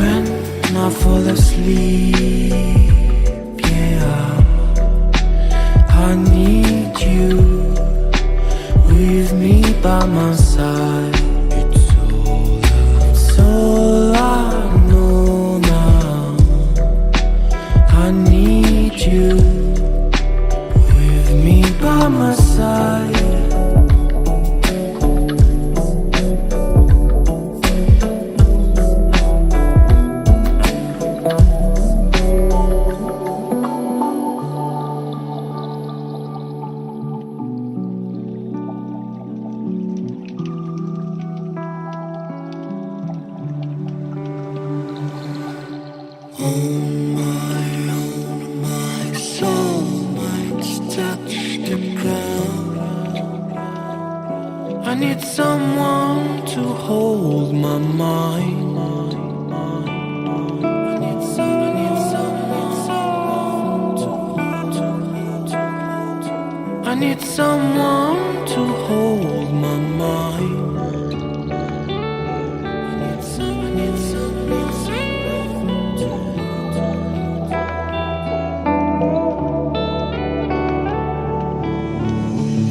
When I fall asleep, yeah, I need you with me by my side. It's all I know now. I need you with me by my side. My soul might touch the ground. I need someone to hold my mind. I need someone to hold my mind.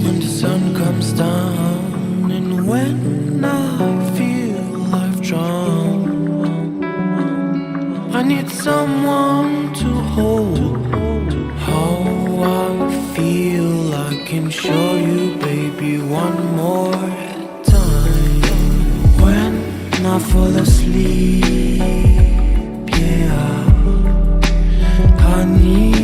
When the sun comes down and when I feel I've drowned, I need someone to hold how I feel. I can show you, baby, one more time. When I fall asleep, yeah, I need